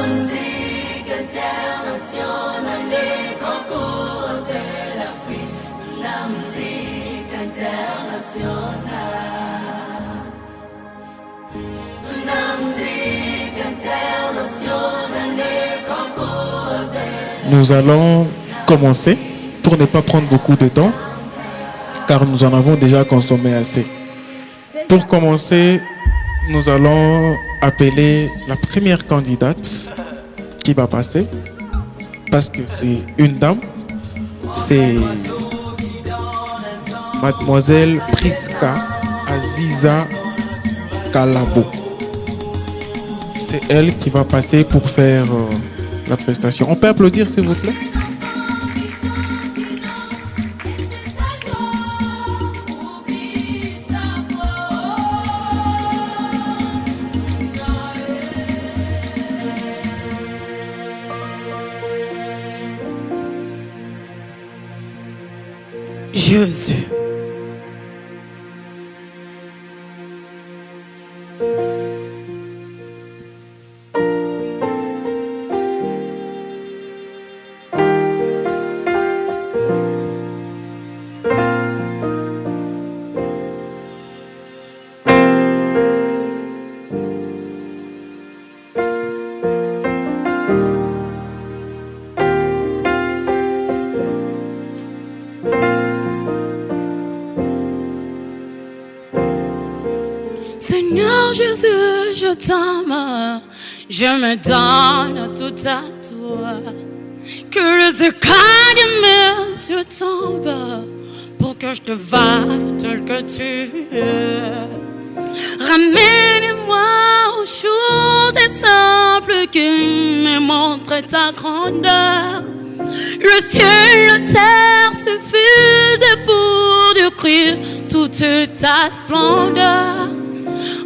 musique internationale, les concours de l'Afrique, la musique internationale. La musique internationale, les concours de Nous allons commencer pour ne pas prendre beaucoup de temps, car nous en avons déjà consommé assez. Pour commencer, nous allons appeler la première candidate qui va passer, parce que c'est une dame, c'est Mademoiselle Priska Aziza Kalabo. C'est elle qui va passer pour faire la prestation. On peut applaudir s'il vous plaît? Jésus. Seigneur Jésus, je t'aime, je me donne tout à toi. Que les écailles de mes yeux tombent pour que je te vaille tel que tu es. Ramène-moi aux choses simples qui me montrent ta grandeur. Le ciel, la terre suffisent pour décrire toute ta splendeur.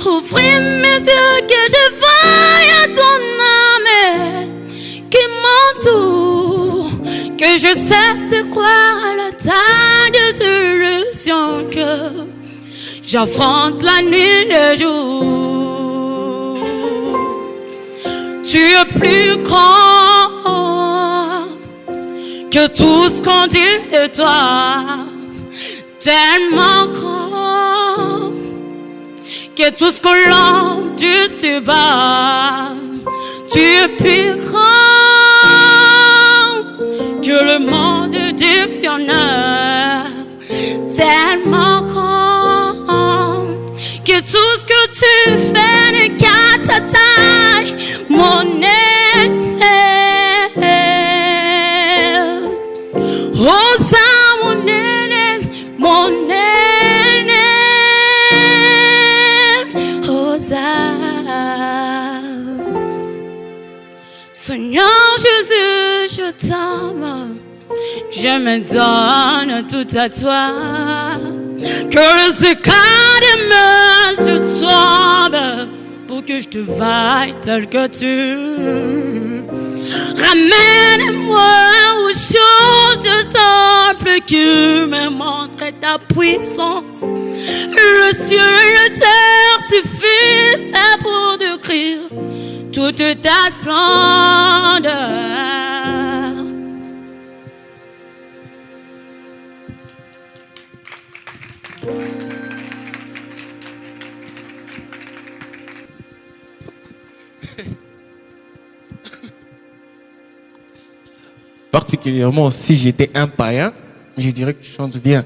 Ouvre mes yeux que je voie ton âme qui m'entoure, que je cesse de croire à la taille des illusions, que j'affronte la nuit et le jour. Tu es plus grand que tout ce qu'on dit de toi, tellement grand que tout ce que l'on dit se bat. Tu es plus grand que le monde dictionnaire, tellement grand que tout ce que tu fais n'est qu'à ta taille, mon élève. Oh ça, mon élève, mon élève. Seigneur Jésus, je t'aime, je me donne tout à toi. Que les écailles de mes yeux tombent pour que je te vaille tel que tu. Ramène-moi aux choses simples qui me montrent ta puissance. Le ciel et la terre suffisent pour décrire toute ta splendeur. Particulièrement si j'étais un païen, je dirais que tu chantes bien.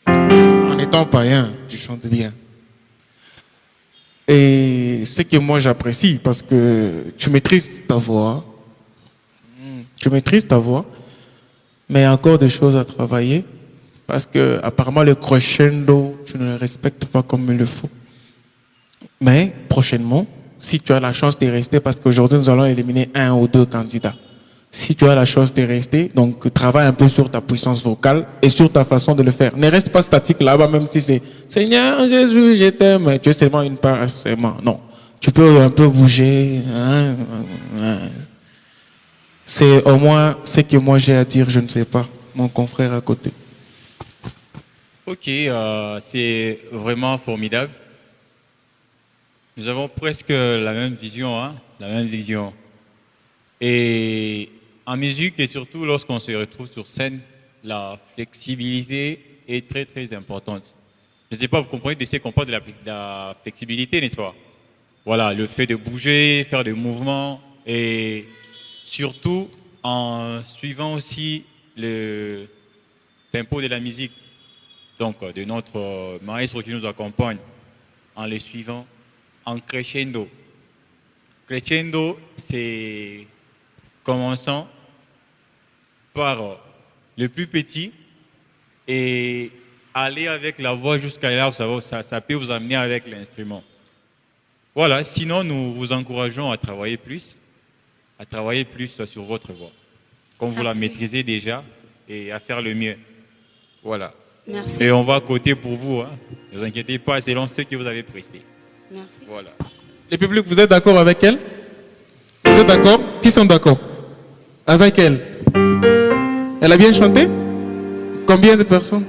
En étant païen, tu chantes bien. Et ce que moi j'apprécie, parce que tu maîtrises ta voix. Tu maîtrises ta voix, mais il y a encore des choses à travailler, parce que apparemment le crescendo, tu ne le respectes pas comme il le faut. Mais prochainement, si tu as la chance de rester, parce qu'aujourd'hui nous allons éliminer 1 ou 2 candidats. Si tu as la chance de rester, donc travaille un peu sur ta puissance vocale et sur ta façon de le faire. Ne reste pas statique là-bas, même si c'est Seigneur Jésus, je t'aime, tu es seulement une part seulement. Non, tu peux un peu bouger. C'est au moins ce que moi j'ai à dire, je ne sais pas, mon confrère à côté. Ok, c'est vraiment formidable. Nous avons presque la même vision, hein, la même vision. Et en musique, et surtout lorsqu'on se retrouve sur scène, la flexibilité est très très importante. Je ne sais pas, vous comprenez de ce qu'on parle de la flexibilité, n'est-ce pas? Voilà, le fait de bouger, faire des mouvements, et surtout en suivant aussi le tempo de la musique, donc de notre maestro qui nous accompagne, en le suivant en crescendo. Crescendo, c'est commençant par le plus petit et aller avec la voix jusqu'à là où ça peut vous amener avec l'instrument. Voilà, sinon nous vous encourageons à travailler plus sur votre voix, comme vous la Merci. maîtrisez déjà, et à faire le mieux. Voilà. Merci. Et on va coter pour vous, hein. Ne vous inquiétez pas, selon ce que vous avez presté. Merci. Voilà. Le public, vous êtes d'accord avec elle? Vous êtes d'accord? Qui sont d'accord avec elle? Elle a bien chanté? Combien de personnes?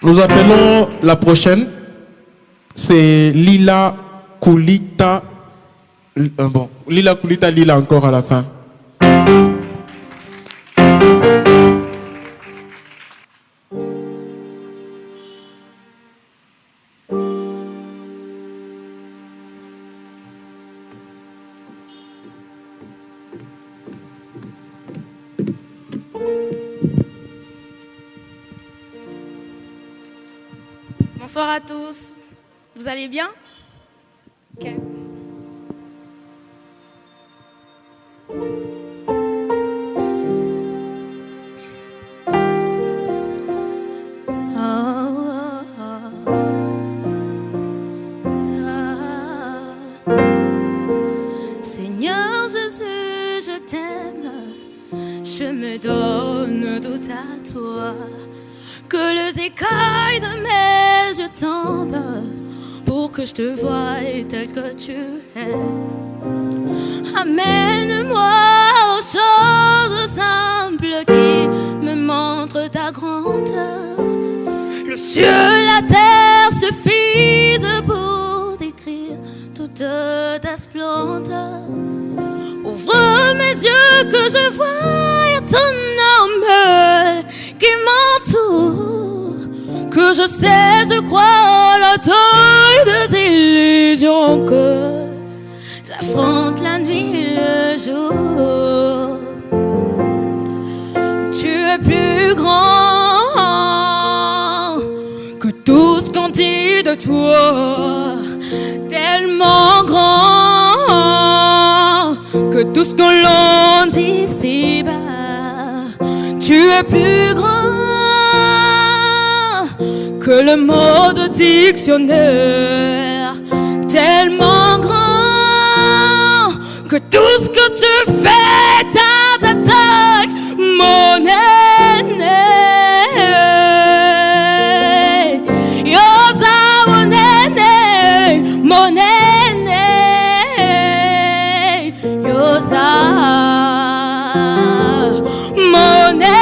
Nous appelons la prochaine. C'est Lila Koulita. Bon, Lila Koulita, Lila encore à la fin. Bonsoir à tous. Vous allez bien? Ok. Seigneur Jésus, je t'aime, je me donne tout à toi. Que les écailles de mes yeux tombent pour que je te voie tel que tu es. Amène-moi aux choses simples qui me montrent ta grandeur. Le ciel, la terre suffisent pour décrire toute ta splendeur. Ouvre mes yeux que je voie ton âme qui m'entoure, que je sais croire la taille des illusions, que j'affronte la nuit et le jour. Tu es plus grand que tout ce qu'on dit de toi, tellement grand que tout ce que l'on dit ici-bas. Tu es plus grand que le mot de dictionnaire, tellement grand que tout ce que tu fais ta taille, mon aîné. Yosa, mon aîné, mon aîné. Yosa, mon aîné.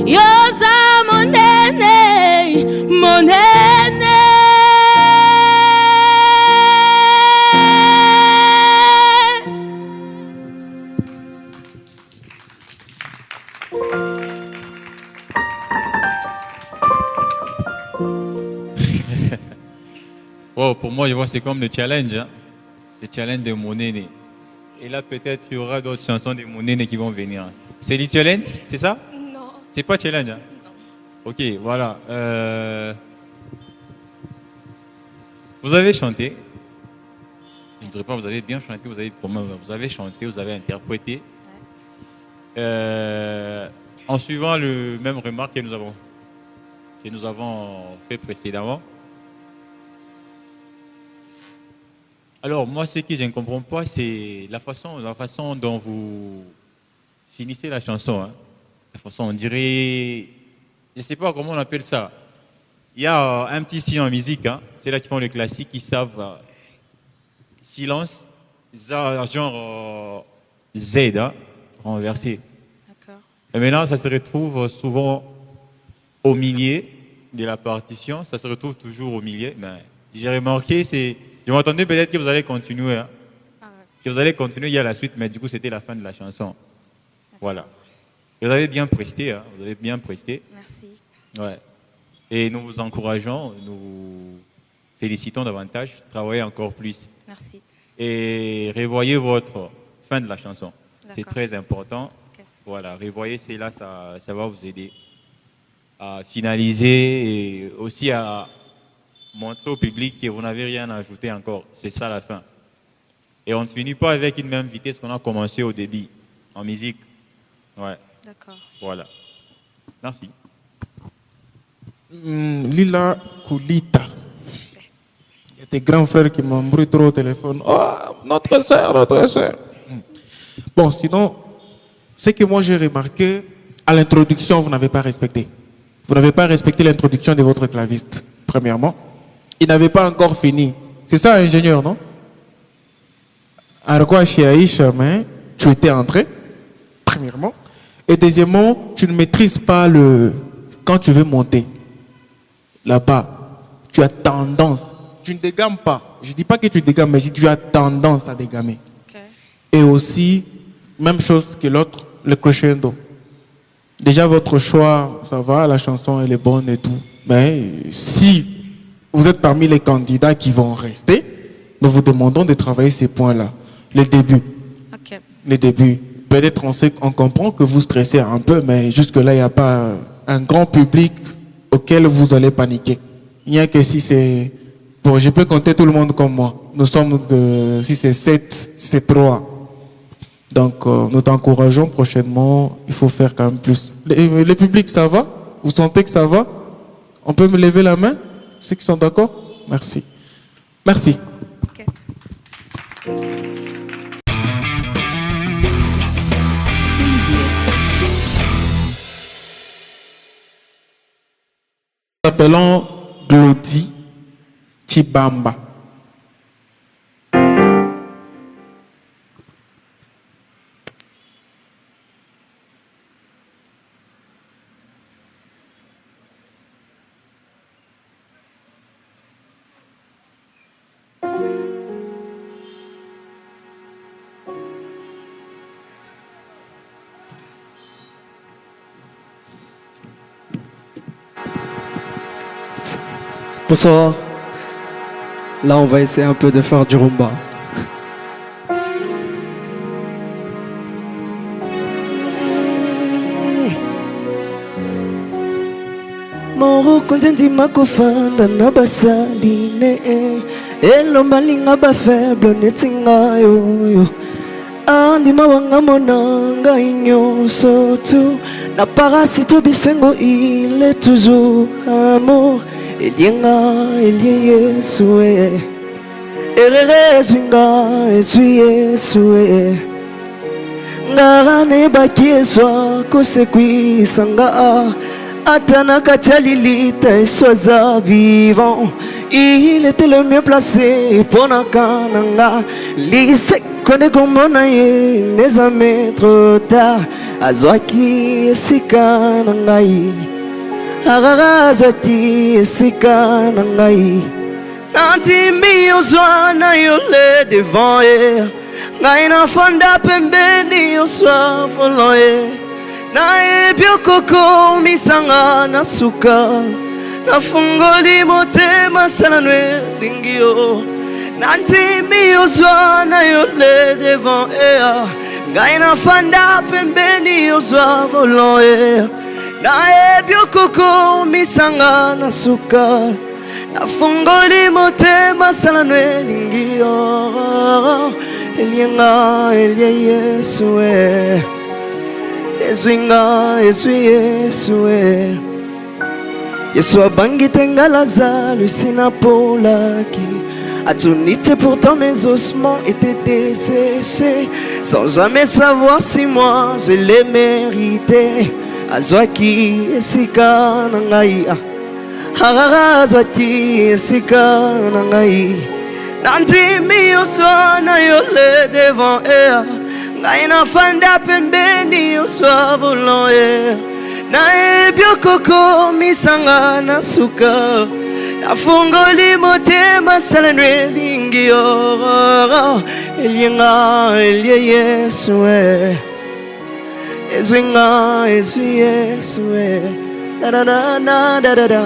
Yosa, mon aîné, mon aîné. Wow, pour moi, je vois c'est comme le challenge, hein? Le challenge de mon aîné. Et là, peut-être il y aura d'autres chansons de mon aîné qui vont venir. C'est le challenge, c'est ça? Non. C'est pas challenge, hein? Ok, voilà. Vous avez chanté. Je ne dirais pas vous avez bien chanté, vous avez chanté, vous avez interprété. En suivant le même remarque que nous avons fait précédemment. Alors, moi, ce que je ne comprends pas, c'est la façon dont vous finissez la chanson. Hein. La façon, on dirait, je ne sais pas comment on appelle ça. Il y a un petit signe en musique, hein. C'est là qui font les classiques, qui savent silence, genre Z, hein, renversé. D'accord. Et maintenant, ça se retrouve souvent au milieu de la partition. Ça se retrouve toujours au milieu. Mais j'ai remarqué, je m'attendais peut-être que vous allez continuer. Hein. Ah ouais. Que vous allez continuer, il y a la suite, mais du coup, c'était la fin de la chanson. Voilà. Et vous avez bien presté, hein. Vous avez bien presté. Merci. Ouais. Et nous vous encourageons, nous félicitons davantage, travaillez encore plus. Merci. Et revoyez votre fin de la chanson. C'est D'accord. très important. Ok. Voilà, revoyez cela, ça va vous aider à finaliser et aussi à montrer au public que vous n'avez rien à ajouter encore. C'est ça la fin. Et on ne finit pas avec une même vitesse qu'on a commencé au début, en musique. Ouais, D'accord. voilà. Merci. Lila Koulita. Il y a des grands frères qui m'embrouillent trop au téléphone. Oh, notre sœur, notre sœur. Bon, sinon, ce que moi j'ai remarqué, à l'introduction, vous n'avez pas respecté. Vous n'avez pas respecté l'introduction de votre claviste, premièrement. Il n'avait pas encore fini. C'est ça, ingénieur, non? Alors quoi, chez Aïcha, mais tu étais entré, premièrement. Et deuxièmement, tu ne maîtrises pas quand tu veux monter. Là-bas, tu as tendance. Tu ne dégammes pas. Je ne dis pas que tu dégammes, mais tu as tendance à dégammer. Ok. Et aussi, même chose que l'autre, le crescendo. Déjà, votre choix, ça va, la chanson, elle est bonne et tout. Mais si vous êtes parmi les candidats qui vont rester, nous vous demandons de travailler ces points-là. Le début. Ok. Le début. Peut-être on comprend que vous stressez un peu, mais jusque-là, il n'y a pas un grand public auquel vous allez paniquer. Il n'y a que si c'est... Bon, je peux compter tout le monde comme moi. Nous sommes si c'est 7, c'est 3. Donc, nous t'encourageons prochainement. Il faut faire quand même plus. Le public, ça va? Vous sentez que ça va? On peut me lever la main? Ceux qui sont d'accord? Merci. Merci. Ok. Nous appelons Glody Chibamba. Bonsoir. Là, on va essayer un peu de faire du rumba. Moroko nzenzima kofanda na basaline elomba linga ba faible netinga yo andima wanga monanga nyonso tu na parasito bisengo il est toujours amour elienga elie Yesu erere zwinga ezwi Yesu ngara baki eswa kosekwisanga Atana Katialilita et Soisa vivant, il était le mieux placé pour Nakananga. Lise kone komonaye nezame trop tard. Azwaki esika nangai, arara azwaki esika nangai. Nantimi ozwana yole devant ye, ngai na fanda pembeni oswa volant ye. Naebi okoko misanga na suka nafungoli motema sala nwe dingio nantimi ozwa na yole devant ea ngai na fanda pembeni ozwa volant ea naebi okoko misanga na suka nafungoli motema sala nwe dingio elienga elie Yesu Ezwinga, ezwi Yesu Yesu abangi tenga Lazare, sina polaki Atunité pourtant mes ossements étaient desséchés Sans jamais savoir si moi je les méritais Azwaki esika nangai Harara azwaki esika nangai Nandimi yoswa na yole devant ea ngai nafanda pembeni yoswa volant ea nayebi okoko misanga na suka nafungoli motema salano elingi yo elienga elie Yesu ezwinga ezwi Yesu da da da da da da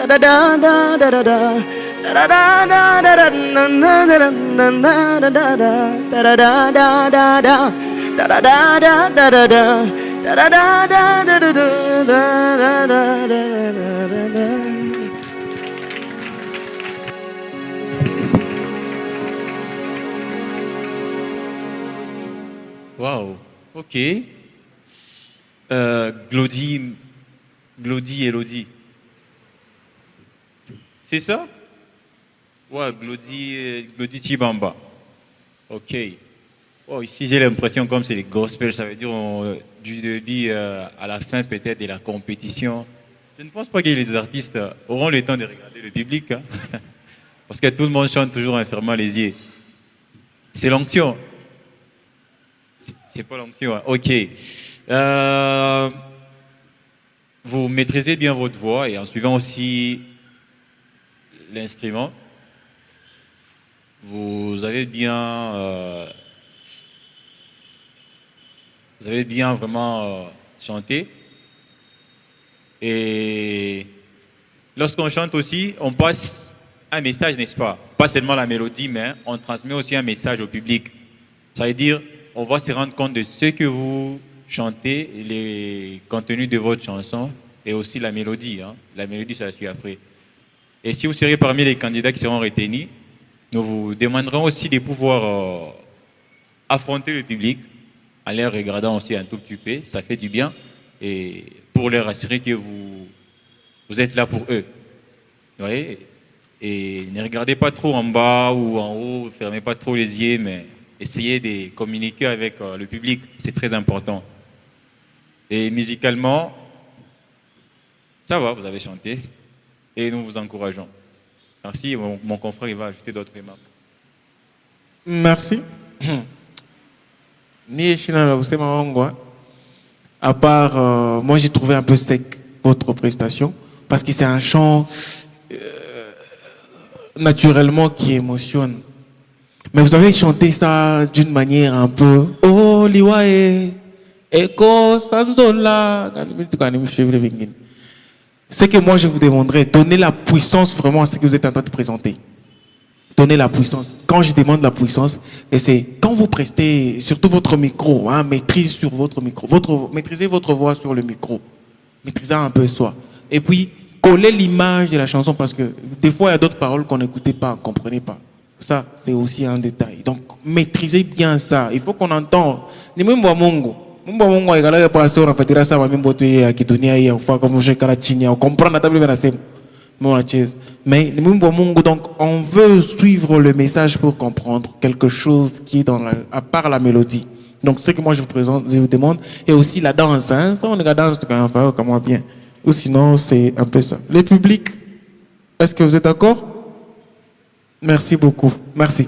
da da da da da da. Da da da da da da da da da da da da da da. Da da da da da da da. Da da da da da da da da da da. Wow, ok. Glody Elodie. C'est ça? Ouais, Glody Chibamba. Ok. Oh, ici, j'ai l'impression comme c'est les gospels, ça veut dire du début à la fin peut-être de la compétition. Je ne pense pas que les artistes auront le temps de regarder le public. Hein? Parce que tout le monde chante toujours en fermant les yeux. C'est l'onction. C'est pas l'onction. Hein? Ok. Vous maîtrisez bien votre voix et en suivant aussi l'instrument, vous avez bien vraiment chanté. Et lorsqu'on chante aussi, on passe un message, n'est-ce pas? Pas seulement la mélodie, mais on transmet aussi un message au public. Ça veut dire, on va se rendre compte de ce que vous chantez, les contenus de votre chanson et aussi la mélodie. Hein. La mélodie, ça suit après. Et si vous serez parmi les candidats qui seront retenus, nous vous demanderons aussi de pouvoir affronter le public en les regardant aussi un tout petit peu. Ça fait du bien. Et pour leur assurer que vous êtes là pour eux. Vous voyez? Et ne regardez pas trop en bas ou en haut, ne fermez pas trop les yeux, mais essayez de communiquer avec le public. C'est très important. Et musicalement, ça va, vous avez chanté. Et nous vous encourageons. Merci. Mon confrère il va ajouter d'autres remarques. Merci. À part, moi j'ai trouvé un peu sec votre prestation parce que c'est un chant naturellement qui émotionne. Mais vous avez chanté ça d'une manière un peu oh liwae eko sanzola. Ce que moi je vous demanderais, donnez la puissance vraiment à ce que vous êtes en train de présenter. Donnez la puissance. Quand je demande la puissance, et c'est quand vous prestez, surtout votre micro, hein, maîtrise sur votre micro, maîtrisez votre voix sur le micro, maîtrisez un peu soi. Et puis, collez l'image de la chanson parce que des fois, il y a d'autres paroles qu'on n'écoutait pas, on ne comprenait pas. Ça, c'est aussi un détail. Donc, maîtrisez bien ça. Il faut qu'on entende. Mais donc on veut suivre le message pour comprendre quelque chose qui est à part la mélodie. Donc ce que moi je vous demande, et aussi la danse, hein, ça on est la danse comment bien, ou sinon c'est un peu ça. Le public, est-ce que vous êtes d'accord? Merci beaucoup, merci.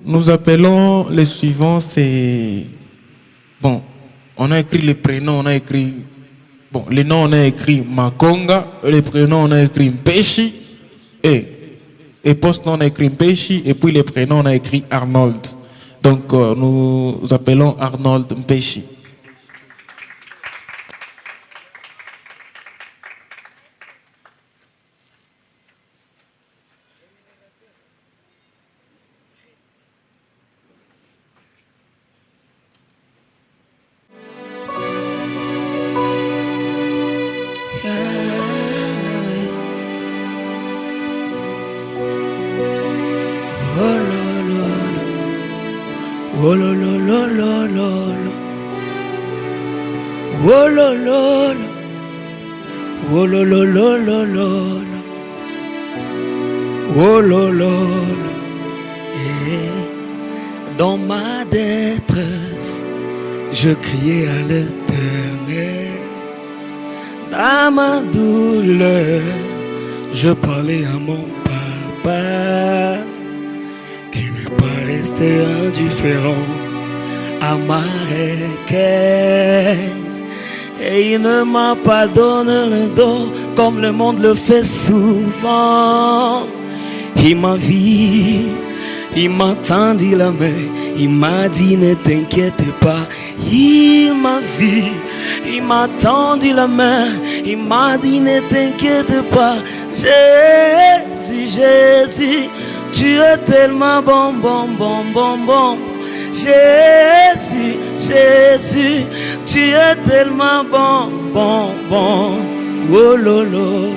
Nous appelons les suivants, c'est... Bon, on a écrit les prénoms, on a écrit... Bon, les noms, on a écrit Makonga, les prénoms, on a écrit Mpeshi, et post-nom, on a écrit Mpeshi, et puis les prénoms, on a écrit Arnold. Donc, nous appelons Arnold Mpeshi. Oh lo lo lo lo lo lo. Oh lo lo lo. Oh lo lo lo lo lo. Oh lo lo lo. Yeah. Dans ma détresse, je criais à l'Éternel. Dans ma douleur, je parlais à mon papa. Il ne pas rester indifférent à ma requête. Et il ne m'a pas donné le dos comme le monde le fait souvent. Il m'a vu, il m'a tendu la main, il m'a dit ne t'inquiète pas. Il m'a vu, il m'a tendu la main, il m'a dit ne t'inquiète pas. Jésus, Jésus, tu es tellement bon, bon, bon, bon, bon. Jésus, Jésus, tu es tellement bon, bon, bon. Oh lolo,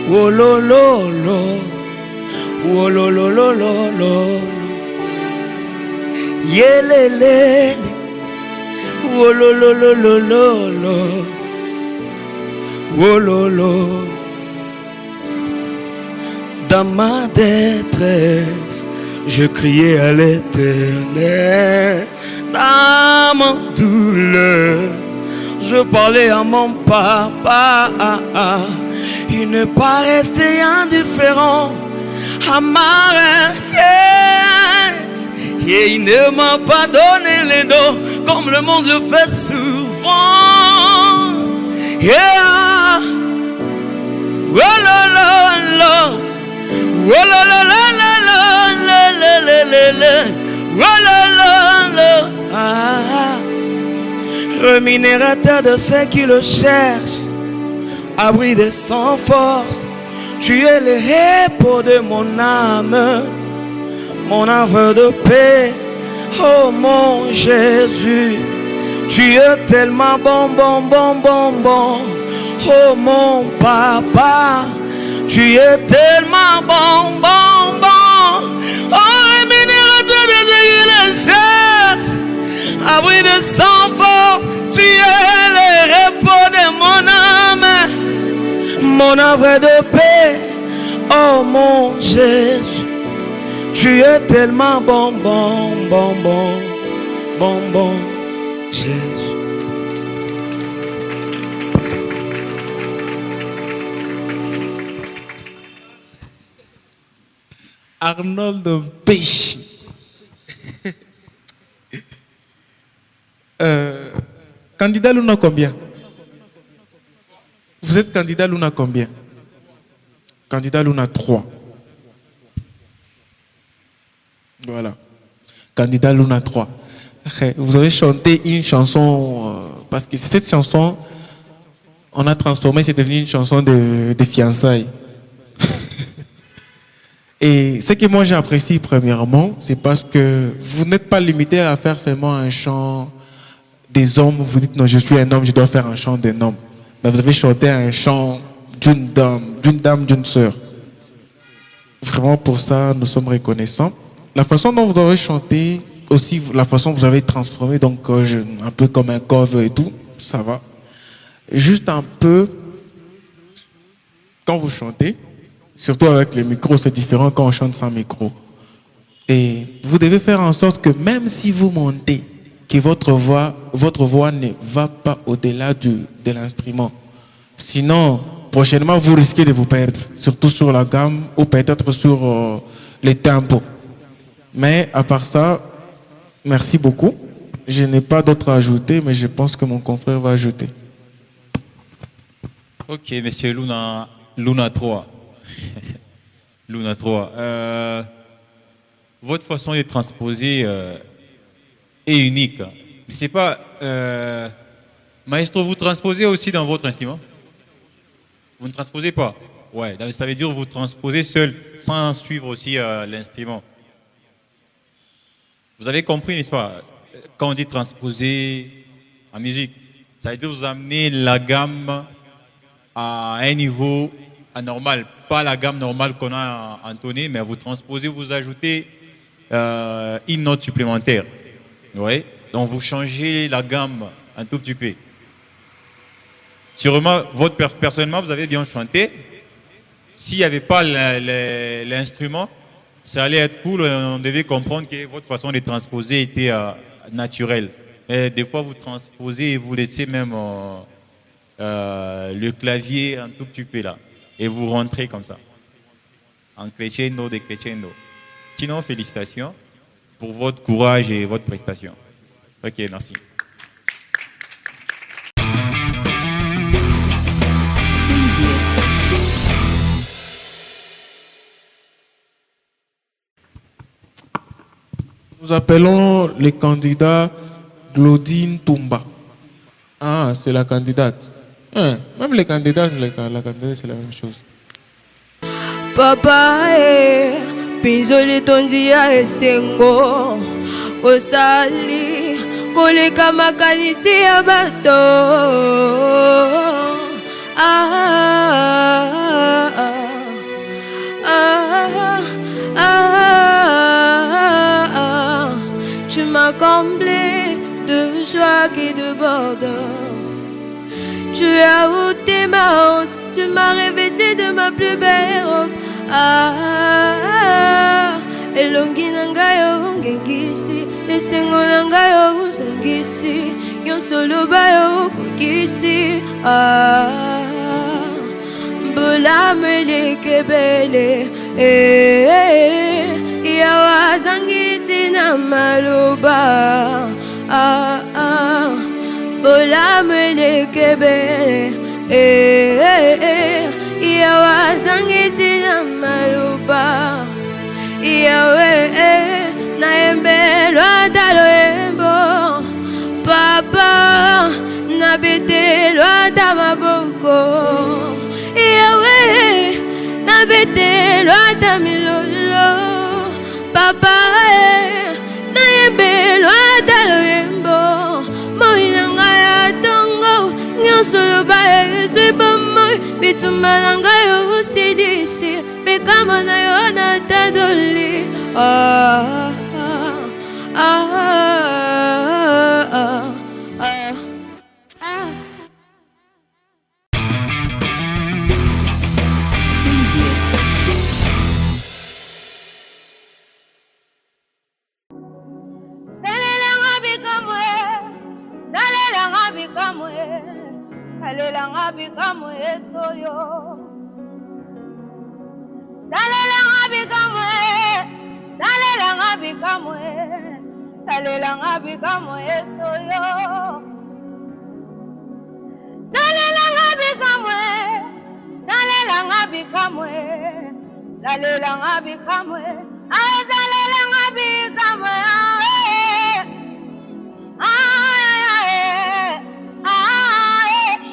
oh lolo, oh lolo, yelele, oh lolo, oh lolo. Dans ma détresse, je criais à l'Éternel. Dans ma douleur, je parlais à mon papa. Il ne pas rester indifférent à ma requête. Et il ne m'a pas donné les dos comme le monde le fait souvent. Yeah. Oh la la la. Oh la la la la la la la la la la. Oh la la la. Ah. Rémunérateur de ceux qui le cherchent, abri de sans force, tu es le repos de mon âme, mon havre de paix. Oh mon Jésus, tu es tellement bon, bon, bon, bon, bon. Oh mon papa, tu es tellement bon, bon, bon. Oh rémunérateur de ceux qui le cherchent, abri de sang fort, tu es le repos de mon âme, mon havre de paix. Oh mon Jésus, tu es tellement bon, bon, bon, bon, bon, bon, Jésus. Arnold Péchi. Candidat Luna combien? Vous êtes candidat Luna combien? Candidat Luna 3. Voilà. Candidat Luna 3. Vous avez chanté une chanson, parce que cette chanson, on a transformé, c'est devenu une chanson de fiançailles. Et ce que moi j'apprécie premièrement, c'est parce que vous n'êtes pas limité à faire seulement un chant des hommes. Vous dites non, je suis un homme, je dois faire un chant d'un homme. Mais vous avez chanté un chant d'une dame, d'une sœur. Vraiment pour ça, nous sommes reconnaissants. La façon dont vous avez chanté, aussi la façon dont vous avez transformé, donc un peu comme un cover et tout, ça va. Juste un peu, quand vous chantez, surtout avec le micro, c'est différent quand on chante sans micro. Et vous devez faire en sorte que même si vous montez, que votre voix ne va pas au-delà de l'instrument. Sinon, prochainement, vous risquez de vous perdre, surtout sur la gamme ou peut-être sur les tempos. Mais à part ça, merci beaucoup. Je n'ai pas d'autre à ajouter, mais je pense que mon confrère va ajouter. Ok, monsieur Luna 3. Luna 3. Votre façon de transposer est unique. Mais c'est pas... Maestro, vous transposez aussi dans votre instrument? Vous ne transposez pas? Ouais, ça veut dire que vous transposez seul, sans suivre aussi l'instrument. Vous avez compris, n'est-ce pas? Quand on dit transposer en musique, ça veut dire vous amener la gamme à un niveau anormal, pas la gamme normale qu'on a entonnée, mais vous transposez, vous ajoutez une note supplémentaire. Oui. Donc vous changez la gamme un tout petit peu. Sûrement, personnellement, vous avez bien chanté. S'il n'y avait pas l'instrument, ça allait être cool, on devait comprendre que votre façon de transposer était naturelle. Et des fois, vous transposez et vous laissez même le clavier un tout petit peu là. Et vous rentrez comme ça. En crescendo, décrescendo. Sinon, félicitations pour votre courage et votre prestation. Ok, merci. Nous appelons les candidats Claudine Toumba. Ah, c'est la candidate. Hein, même les candidats, la candidate, c'est la même chose. Papa pinzoli tondia esengo kosali koleka makanisi ya bato tu m'as comblé de joie qui déborde. Tu as ôté ma honte, tu m'as revêtu de ma plus belle robe. Elongi nangayo ngengisi, esengo nangayo zongisi, nyonso lobayo kokisi. Mbolamu lekebele, yawa zangisi na maloba. Mbolamu lekebele, yawa zangisi na maloba. Yawe naembelwa talo embo papa nabetelwa ta maboko. Yawe nabetelwa ta milolo papa naembelwa talo embo moinanga ya tongo nyonso loba ezwi bomoi bitumba nanga yo usidisi bekama na yo na tadoli. Salelanga bikamwe soyo. Salelanga bikamwe, salelanga bikamwe, salelanga bikamwe soyo. Salelanga bikamwe, salelanga bikamwe, salelanga bikamwe, ay salelanga bikamwe.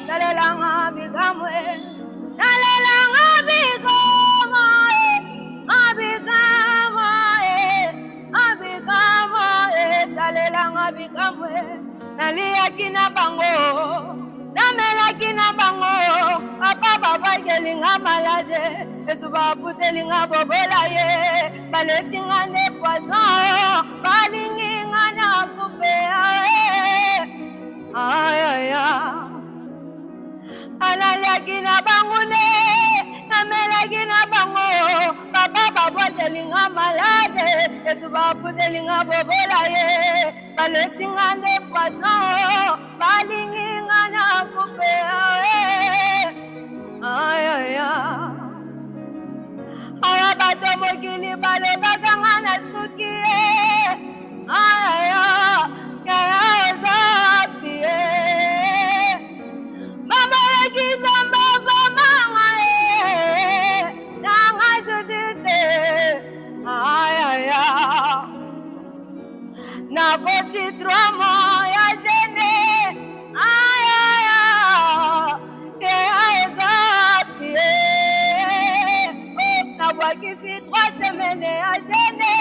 Salelanga bikamwe, salelanga bikamwe, abikamwe, salelanga bikamwe. Naliaki na bango, namelaki na bango, papa baba gelinga malade, esuba putelinga bobola ye, balesinga ne poison, balinginga na kufe Alalaki na bangune, namelaki na bango, papa baba telinga malade, esuba putelinga bobola ye, balesinga ne poison, balinginga na kufe Aya bato mokili bale baganga na suki kaya zapie mama yakizamba mama nanga zudite na koti drama ya jene zapie na wakisi 3 semaines ya jene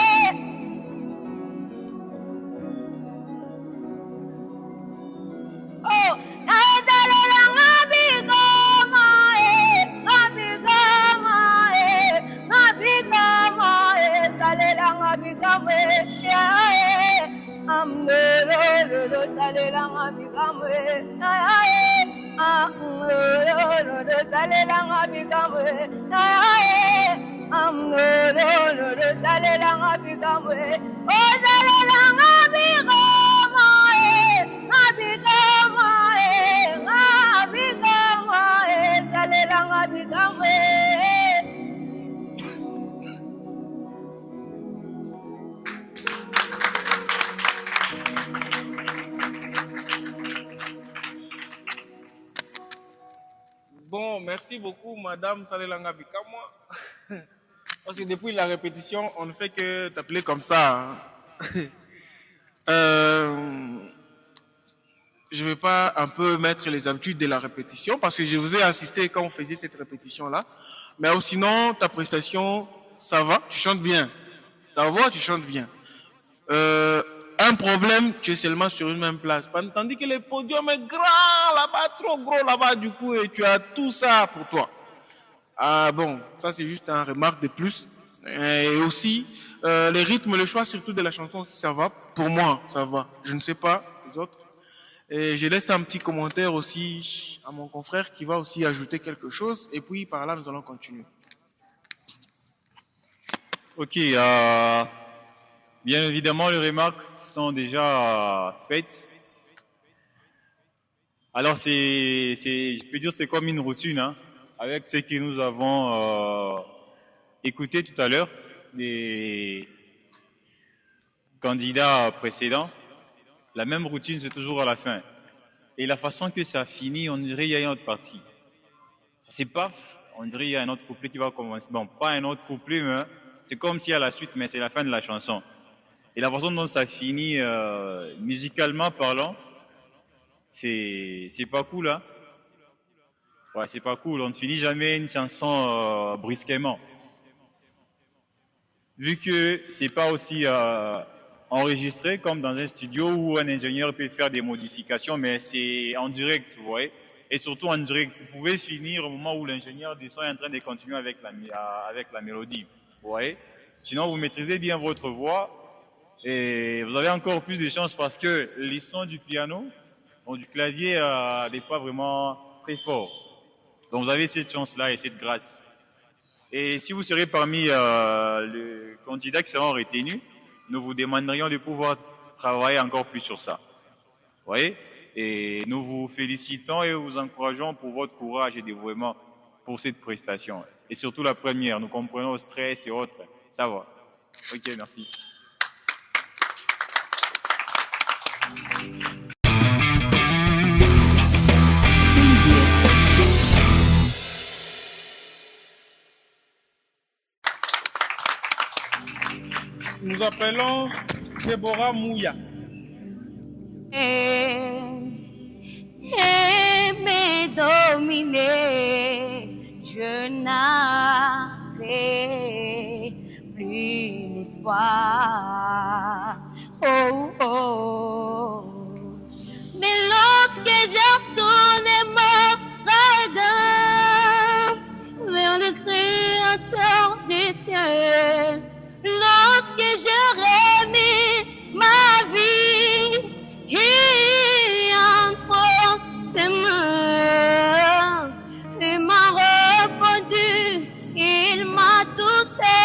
amnololo salelanga bikamwe o salelanga bikamwe salelanga bikamwe. Bon, merci beaucoup, Madame Salelanga Bikamwa. Parce que depuis la répétition, on ne fait que t'appeler comme ça. Je ne vais pas un peu mettre les habitudes de la répétition parce que je vous ai assisté quand on faisait cette répétition-là. Mais sinon, ta prestation, ça va, tu chantes bien. Ta voix, tu chantes bien. Un problème, tu es seulement sur une même place. Tandis que le podium est grand là-bas, trop gros là-bas, du coup, et tu as tout ça pour toi. Ah bon, ça c'est juste une remarque de plus. Et aussi, les rythmes, le choix surtout de la chanson, ça va. Pour moi, ça va. Je ne sais pas, les autres. Et je laisse un petit commentaire aussi à mon confrère qui va aussi ajouter quelque chose. Et puis par là, nous allons continuer. Ok, bien évidemment, les remarques sont déjà faites. Alors, je peux dire, c'est comme une routine, hein, avec ce que nous avons écouté tout à l'heure des candidats précédents. La même routine, c'est toujours à la fin. Et la façon que ça finit, on dirait qu'il y a une autre partie. C'est paf, on dirait qu'il y a un autre couplet qui va commencer. Bon, pas un autre couplet, mais c'est comme s'il y a la suite, mais c'est la fin de la chanson. Et la façon dont ça finit, musicalement parlant, c'est pas cool, hein. Ouais, c'est pas cool. On ne finit jamais une chanson brusquement. Vu que c'est pas aussi enregistré comme dans un studio où un ingénieur peut faire des modifications, mais c'est en direct, vous voyez. Et surtout en direct, vous pouvez finir au moment où l'ingénieur du son est en train de continuer avec la mélodie, vous voyez. Sinon, vous maîtrisez bien votre voix et vous avez encore plus de chance parce que les sons du piano, du clavier, n'est pas vraiment très fort. Donc vous avez cette chance-là et cette grâce. Et si vous serez parmi les candidats qui seront retenus, nous vous demanderions de pouvoir travailler encore plus sur ça. Vous voyez? Et nous vous félicitons et vous encourageons pour votre courage et dévouement pour cette prestation. Et surtout la première, nous comprenons le stress et autres. Ça va. Ok, merci. Nous appelons Deborah Mouya. Aimer dominer, je n'avais plus l'espoir. Oh, oh. Mais lorsque j'ai retourné mon regard vers le Créateur des cieux, lorsque je remis ma vie entre ses mains, il m'a répondu, il m'a touché,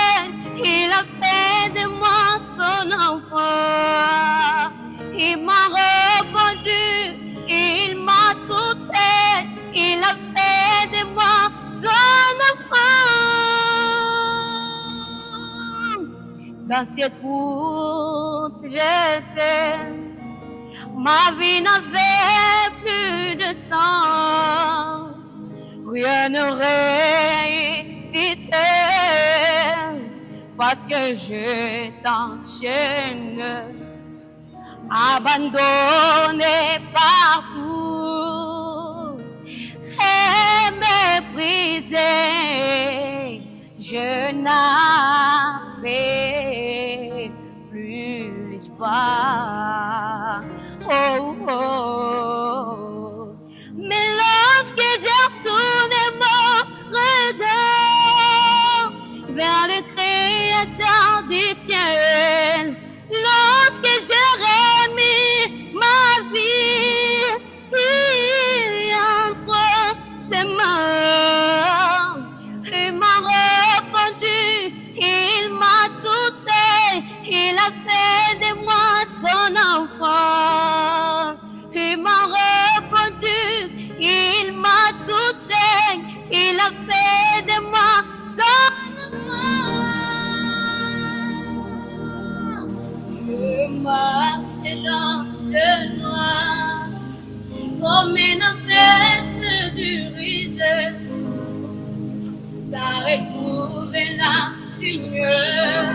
il a fait de moi son enfant. Il m'a répondu, il m'a touché, il a fait de moi son enfant. Dans cette route, j'étais, ma vie n'avait plus de sens, rien ne réussissait, parce que je t'enchaîne, abandonné partout, et méprisé, je n'avais plus l'espoir. Oh, oh. Mais lorsque j'ai retourné mon regard vers le Créateur du ciel, lorsque j'ai remis ma vie entre ses mains, il m'a répondu, comme une fresque du risé. Ça retrouve la lumière,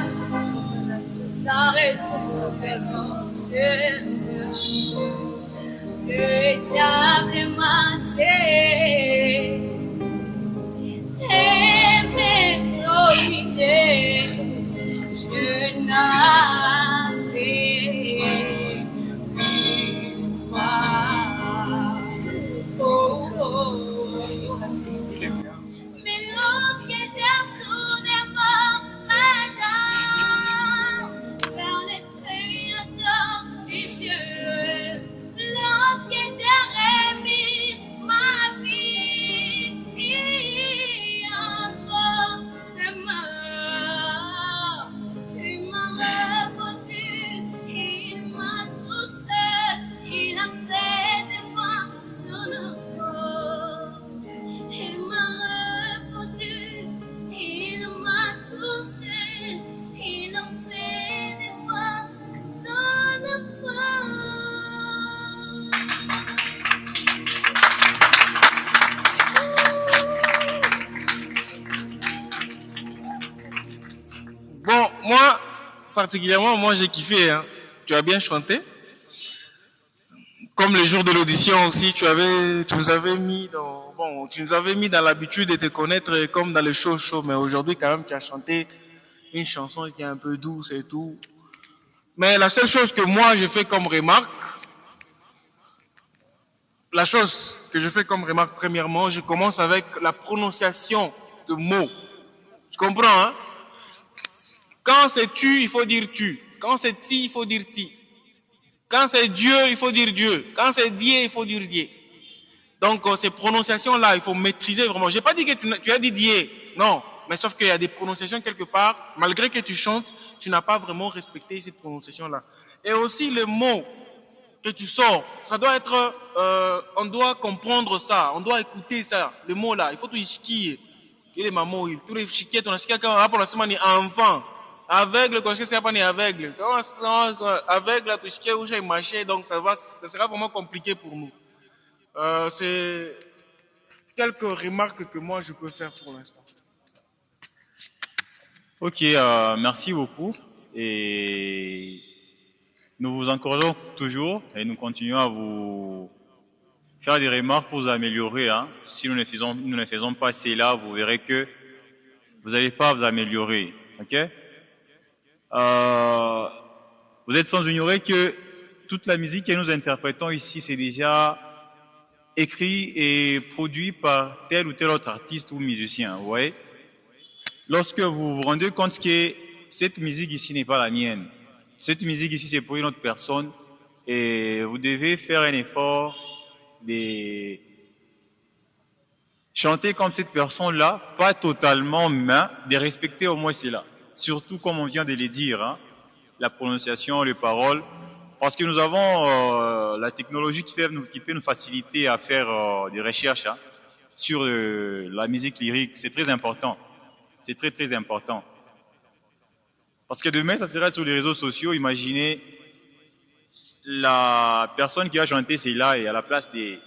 ça retrouve mon Seigneur. Véritablement c'est aimer l'unité. Je n'avais plus soif. Oh, oh, oh. Mais lorsque j'ai tourné mon regard vers les créateurs des cieux, lorsque j'ai remis ma vie entre ses mains, il m'a répondu, il m'a touché, il a fait de moi son enfant. Il m'a répondu, il m'a touché, il a fait de moi son enfant. Bon, moi, particulièrement, moi j'ai kiffé. Hein. Tu as bien chanté. Comme le jour de l'audition aussi, tu nous avais mis dans l'habitude de te connaître comme dans les shows, mais aujourd'hui quand même tu as chanté une chanson qui est un peu douce et tout. Mais la seule chose que moi je fais comme remarque, premièrement, je commence avec la prononciation de mots. Tu comprends, hein? Quand c'est tu, il faut dire tu. Quand c'est ti, il faut dire ti. Quand c'est Dieu, il faut dire Dieu. Quand c'est Dieu, il faut dire Dieu. Donc, ces prononciations-là, il faut maîtriser vraiment. J'ai pas dit que tu as dit Dieu. Non. Mais sauf qu'il y a des prononciations quelque part, malgré que tu chantes, tu n'as pas vraiment respecté cette prononciation-là. Et aussi, les mots que tu sors, ça doit être, on doit comprendre ça. On doit écouter ça. Les mots-là. Il faut tout chiquer. Et les mamans, tous les chiquets, on a chiqué quand on a pour enfant. Aveugle, ton chien, c'est pas né aveugle. Aveugle, ton chien, où j'ai marché, donc ça sera vraiment compliqué pour nous. C'est quelques remarques que moi je peux faire pour l'instant. Ok, merci beaucoup. Et nous vous encourageons toujours et nous continuons à vous faire des remarques pour vous améliorer. Hein. Si nous ne faisons pas cela, vous verrez que vous n'allez pas vous améliorer. Ok? Vous êtes sans ignorer que toute la musique que nous interprétons ici, c'est déjà écrit et produit par tel ou tel autre artiste ou musicien. Vous voyez? Lorsque vous vous rendez compte que cette musique ici n'est pas la mienne, cette musique ici c'est pour une autre personne, et vous devez faire un effort de chanter comme cette personne-là, pas totalement, mais de respecter au moins cela. Surtout comme on vient de le dire, hein, la prononciation, les paroles, parce que nous avons la technologie qui peut nous faciliter à faire des recherches hein, sur la musique lyrique. C'est très important. C'est très très important. Parce que demain, ça sera sur les réseaux sociaux. Imaginez la personne qui a chanté cela et à la place de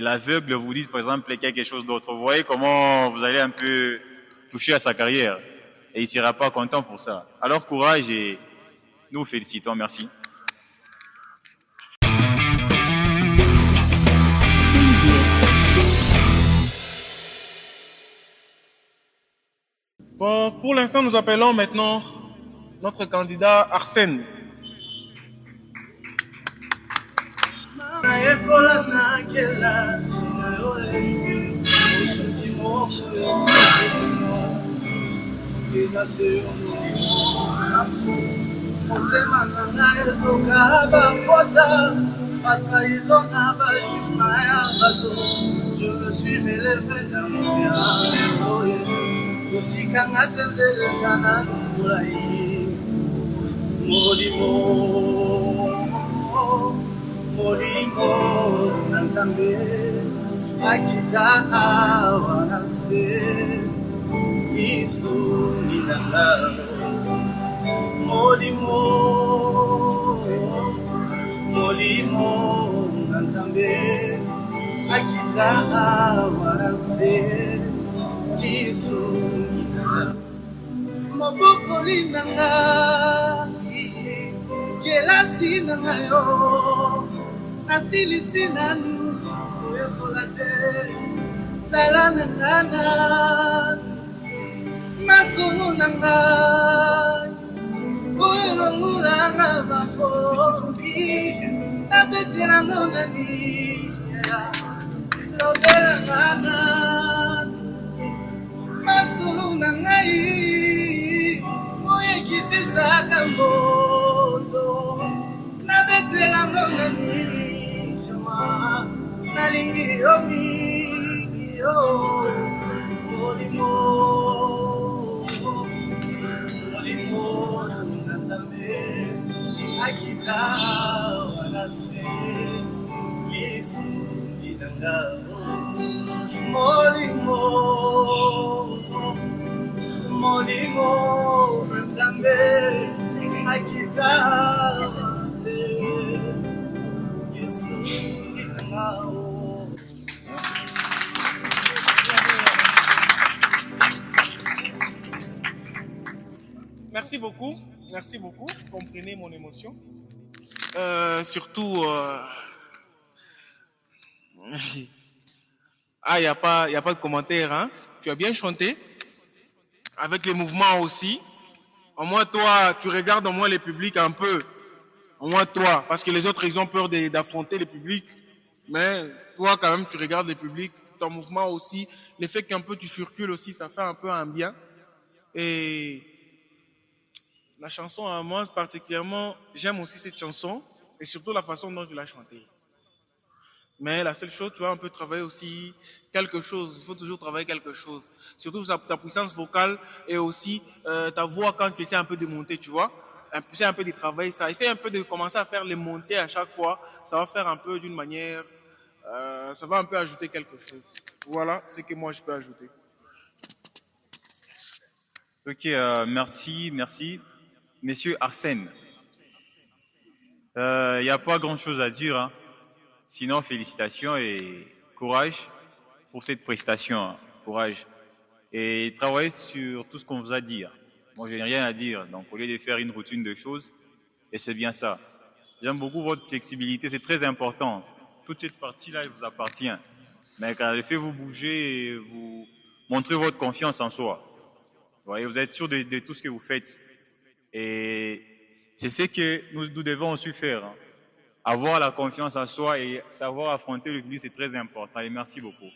l'aveugle, vous dites par exemple quelque chose d'autre. Vous voyez comment vous allez un peu toucher à sa carrière. Et il ne sera pas content pour ça. Alors courage et nous vous félicitons. Merci. Bon, pour l'instant, nous appelons maintenant notre candidat Arsène. Je me suis élevé dans mon bien. Kutikanga tenzele sana nulai molimo nanzambe akita awanase isu nidanga molimo Nzambe akita awanase lizungina mobokoli na ngai kelasi na ngayo nasilisi nanu oyekola te sala na ngana masolo na ngai oyelongolanga mafobi nabetelango nani lobelanga nanu masolo na ngai oyekitisaka moto nabetelango nani shama nalingi yo mingi yo molimo molimo na Nzambe akita wanase lisungi na ngao molimo molimo na Nzambe akita wanase lisungi na ngao. Merci beaucoup, comprenez mon émotion. Ah, il n'y a pas de commentaire, hein. Tu as bien chanté, avec les mouvements aussi. Au moins toi, tu regardes au moins les publics un peu. Au moins toi, parce que les autres, ils ont peur d'affronter les publics. Mais toi, quand même, tu regardes les publics, ton mouvement aussi. L'effet qu'un peu tu circules aussi, ça fait un peu un bien. Et la chanson, moi particulièrement, j'aime aussi cette chanson. Et surtout la façon dont tu l'as chantée. Mais la seule chose, tu vois, on peut travailler aussi quelque chose. Il faut toujours travailler quelque chose. Surtout ta puissance vocale et aussi ta voix quand tu essaies un peu de monter, tu vois. Essaie un peu de travailler ça. Essaie un peu de commencer à faire les montées à chaque fois. Ça va faire un peu d'une manière... ça va un peu ajouter quelque chose. Voilà ce que moi je peux ajouter. Ok, merci. Monsieur Arsène, il n'y a pas grand-chose à dire, hein. Sinon, félicitations et courage pour cette prestation. Hein. Courage. Et travaillez sur tout ce qu'on vous a dit. Hein. Moi, je n'ai rien à dire. Donc, au lieu de faire une routine de choses, et c'est bien ça. J'aime beaucoup votre flexibilité. C'est très important. Toute cette partie-là, elle vous appartient. Mais quand elle fait vous bouger et vous montrer votre confiance en soi. Vous voyez, vous êtes sûr de tout ce que vous faites. Et c'est ce que nous devons aussi faire. Hein. Avoir la confiance en soi et savoir affronter le public, c'est très important. Et merci beaucoup.